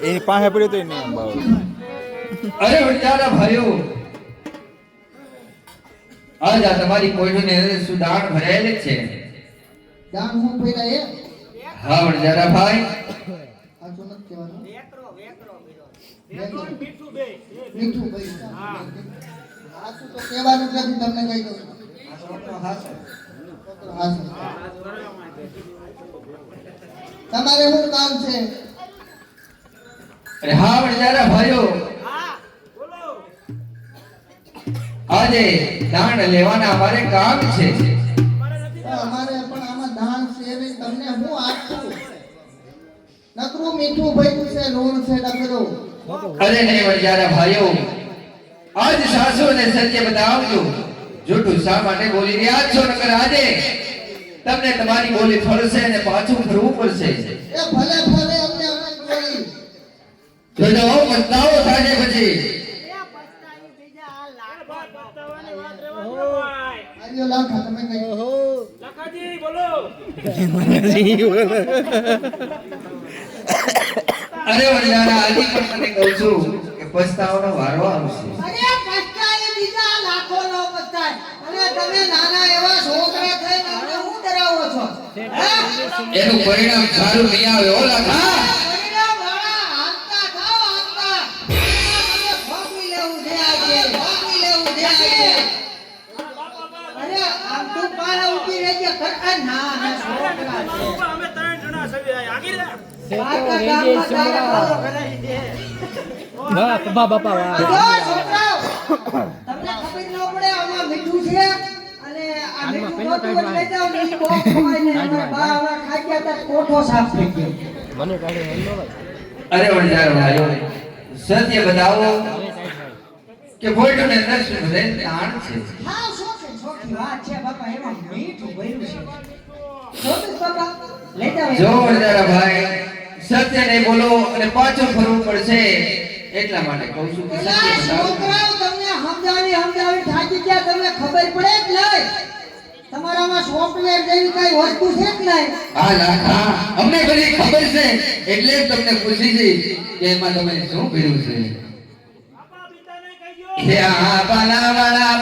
એની પાસે પડ્યો તો નહીં આમ બાવ. અરે વડજારા ભાઈઓ, આજ આ તમારી કોઈની અંદર સુદાન ભરાયેલ છે. દાન હું પહેલા એ હા વડજારા ભાઈ, આ તો નથી કહેવાનું. મીઠું બે મીઠું ભાઈ હા સાચું તો કહેવાનું જ નથી, તમને કહી દઉં. તમારે શું કામ છે? અરે હા વડજારા ભાઈઓ, આજે દાન લેવાના અમારે કામ છે. અમારે પણ આમાં દાન છે નહીં, તમને હું આપું? નકરું મીઠું ભર્યું છે, લૂણ છે નકરું. અરે નહીં વડજારા ભાઈઓ, આજ સાસુ ને સત્ય બતાવજો. જૂઠું શા માટે બોલી રહ્યા છો? નકર આજે તમને તમારી બોલી ફળશે અને પાછું ફરવું પડશે. એ ભલે ભલે અમને અમે બોલી. જોજો પસ્તાવો થાય પછી. આર્યો લાખા તમે કહી દો. લખાજી બોલો. અરે વડજારા, આજે પણ તને કહું છું કે પસ્તાવાનો વારો આવશે. અરે પસ્તાય બીજા લાખો નો પસ્તાય. અને તમે નાના એવા છોકરા થઈને અમને શું ડરાવો છો? હે? એનું પરિણામ સારું નહીં આવે. ઓ લાખા, પરિણામ વાળા હાંતા થાઓ હાંતા. તમે ભોગવી લેવું છે આજે, ભોગવી લેવું છે આજે. અરે આમ તું પાછા ઊભી રહેજે. ના ના છોકરા છે. અમે ત્રણ જણા છે આગી રે. આખા ગામમાં તારે ખાવો કરાવી દે. વાહ બાપા વાહ. જો છોકરાઓ, તમને ખબર ન પડે આમાં મીઠું છે અને આ મીઠું નહોતું એટલે લઈ જાઓ ને ઈ બોક્સ ખવાઈને અમે બા હવે ખાઈ ગયા તા કોઠો સાફ થઈ ગયો. મને કાઢે હેલો અરે વડજારા ભાઈઓ, સત્ય બતાવો કે ભોયડું ને નષ્ટ ભરે દાન છે. હા છોકરી વાત છે બાપા, એમાં મીઠું ભર્યું છે. છોકરી બાપા લઈ જાઓ. જો વડજારા ભાઈ, સત્ય નહીં બોલો અને પાછું ફરવું પડશે. એટલા માટે કહું છું કે પેલા સત્ય બતાવો. છોકરાઓ તમને સમજાવી થાકી ગયા, તમને ખબર પડે જ નહીં. તમારામાં સોફ્ટવેર જેવી કઈ વસ્તુ છે કે નહીં? હા લાખા, અમને બધી ખબર છે એટલે જ તમને પૂછી છે કે એમાં તમે શું કર્યું છે. બાપા પિતાને કહીજો. કે આ બનાવવાના